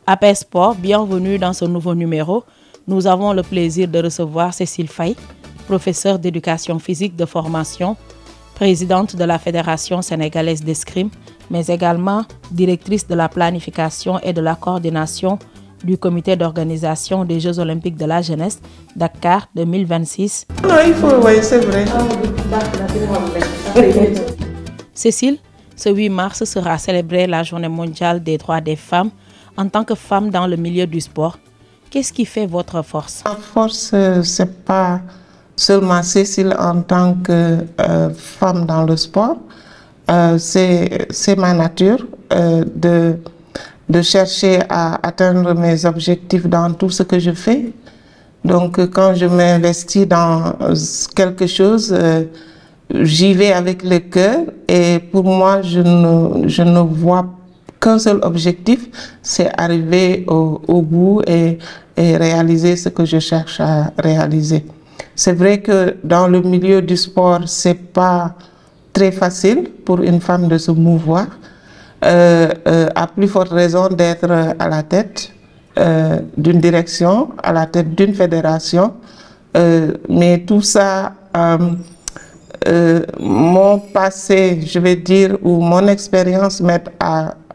APS Sport, bienvenue dans ce nouveau numéro. Nous avons le plaisir de recevoir Cécile Faye, professeure d'éducation physique de formation, présidente de la Fédération sénégalaise d'escrime, mais également directrice de la planification et de la coordination du comité d'organisation des Jeux olympiques de la jeunesse Dakar 2026. Non, il faut, oui, c'est vrai. Cécile, ce 8 mars sera célébrée la Journée mondiale des droits des femmes. En tant que femme dans le milieu du sport, qu'est-ce qui fait votre force? Ma force, c'est pas seulement Cécile en tant que femme dans le sport, c'est ma nature de chercher à atteindre mes objectifs dans tout ce que je fais. Donc quand je m'investis dans quelque chose, j'y vais avec le cœur et pour moi, je ne vois qu'un seul objectif, c'est arriver au bout et réaliser ce que je cherche à réaliser. C'est vrai que dans le milieu du sport, c'est pas très facile pour une femme de se mouvoir, à plus forte raison d'être à la tête d'une direction, à la tête d'une fédération, mais tout ça, mon passé, je vais dire, ou mon expérience m'aide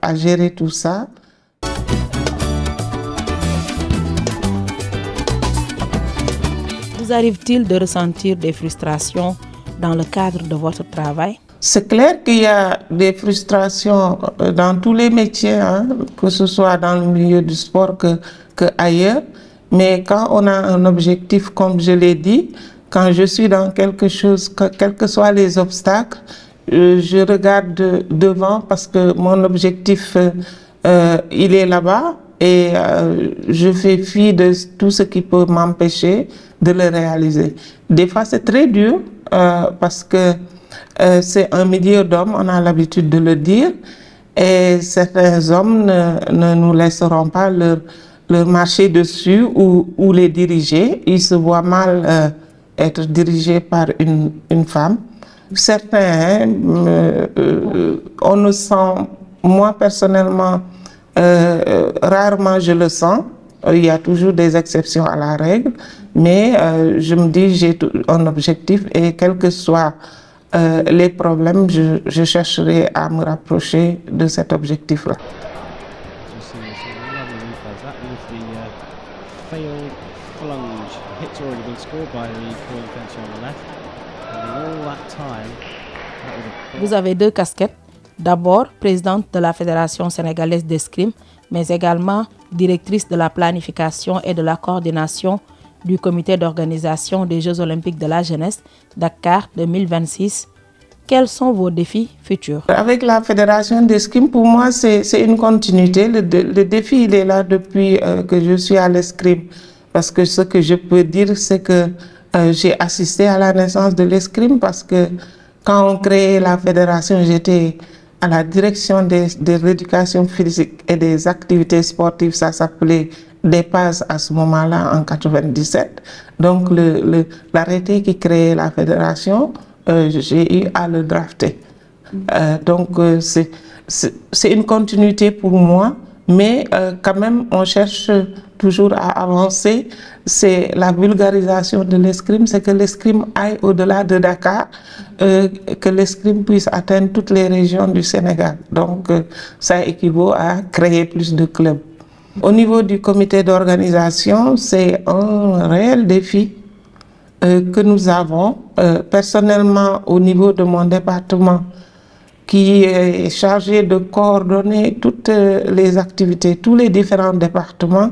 à gérer tout ça. Vous arrive-t-il de ressentir des frustrations dans le cadre de votre travail? C'est clair qu'il y a des frustrations dans tous les métiers, hein, que ce soit dans le milieu du sport que ailleurs. Mais quand on a un objectif, comme je l'ai dit, quand je suis dans quelque chose, quels que soient les obstacles, je regarde devant parce que mon objectif, il est là-bas et je fais fi de tout ce qui peut m'empêcher de le réaliser. Des fois, c'est très dur parce que c'est un milieu d'hommes, on a l'habitude de le dire, et certains hommes ne nous laisseront pas leur marcher dessus ou les diriger. Ils se voient mal être dirigés par une femme. Certains, on ne sent, moi personnellement, rarement je le sens. Il y a toujours des exceptions à la règle, mais je me dis j'ai un objectif et quels que soient les problèmes, je chercherai à me rapprocher de cet objectif-là. Vous avez deux casquettes. D'abord, présidente de la Fédération sénégalaise d'escrime, mais également directrice de la planification et de la coordination du comité d'organisation des Jeux olympiques de la jeunesse Dakar 2026. Quels sont vos défis futurs? Avec la Fédération d'escrime, pour moi, c'est une continuité. Le défi, il est là depuis que je suis à l'escrime. Parce que ce que je peux dire, c'est que j'ai assisté à la naissance de l'escrime parce que quand on créait la fédération, j'étais à la direction de l'éducation physique et des activités sportives, ça s'appelait DEPAS à ce moment-là, en 97. Donc l'arrêté qui créait la fédération, j'ai eu à le drafter. Donc c'est une continuité pour moi, mais quand même on cherche toujours à avancer. C'est la vulgarisation de l'escrime, c'est que l'escrime aille au-delà de Dakar, que l'escrime puisse atteindre toutes les régions du Sénégal. Donc ça équivaut à créer plus de clubs. Au niveau du comité d'organisation, c'est un réel défi que nous avons. Personnellement, au niveau de mon département, qui est chargé de coordonner toutes les activités, tous les différents départements,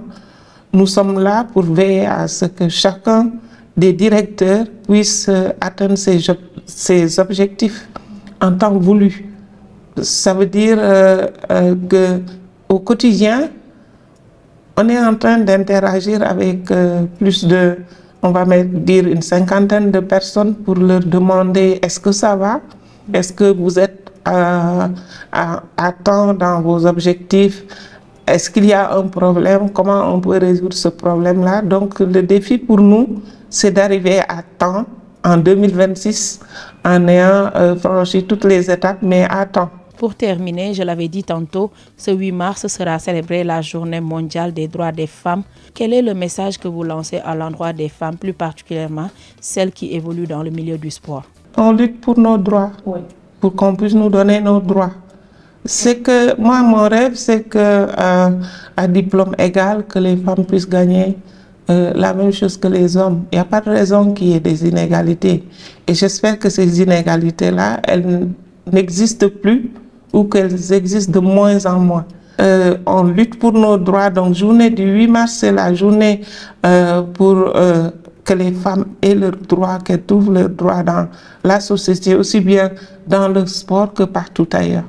nous sommes là pour veiller à ce que chacun des directeurs puisse atteindre ses objectifs en temps voulu. Ça veut dire qu'au quotidien, on est en train d'interagir avec plus de, on va dire, une cinquantaine de personnes pour leur demander est-ce que ça va? Est-ce que vous êtes à temps dans vos objectifs? Est-ce qu'il y a un problème? Comment on peut résoudre ce problème-là? Donc le défi pour nous, c'est d'arriver à temps en 2026 en ayant franchi toutes les étapes, mais à temps. Pour terminer, je l'avais dit tantôt, ce 8 mars sera célébrée la Journée mondiale des droits des femmes. Quel est le message que vous lancez à l'endroit des femmes, plus particulièrement celles qui évoluent dans le milieu du sport? On lutte pour nos droits, oui, pour qu'on puisse nous donner nos droits. C'est que moi, mon rêve, c'est que à diplôme égal, que les femmes puissent gagner la même chose que les hommes. Il n'y a pas de raison qu'il y ait des inégalités. Et j'espère que ces inégalités-là, elles n'existent plus ou qu'elles existent de moins en moins. On lutte pour nos droits. Donc, journée du 8 mars, c'est la journée pour que les femmes aient leurs droits, qu'elles trouvent leurs droits dans la société, aussi bien dans le sport que partout ailleurs.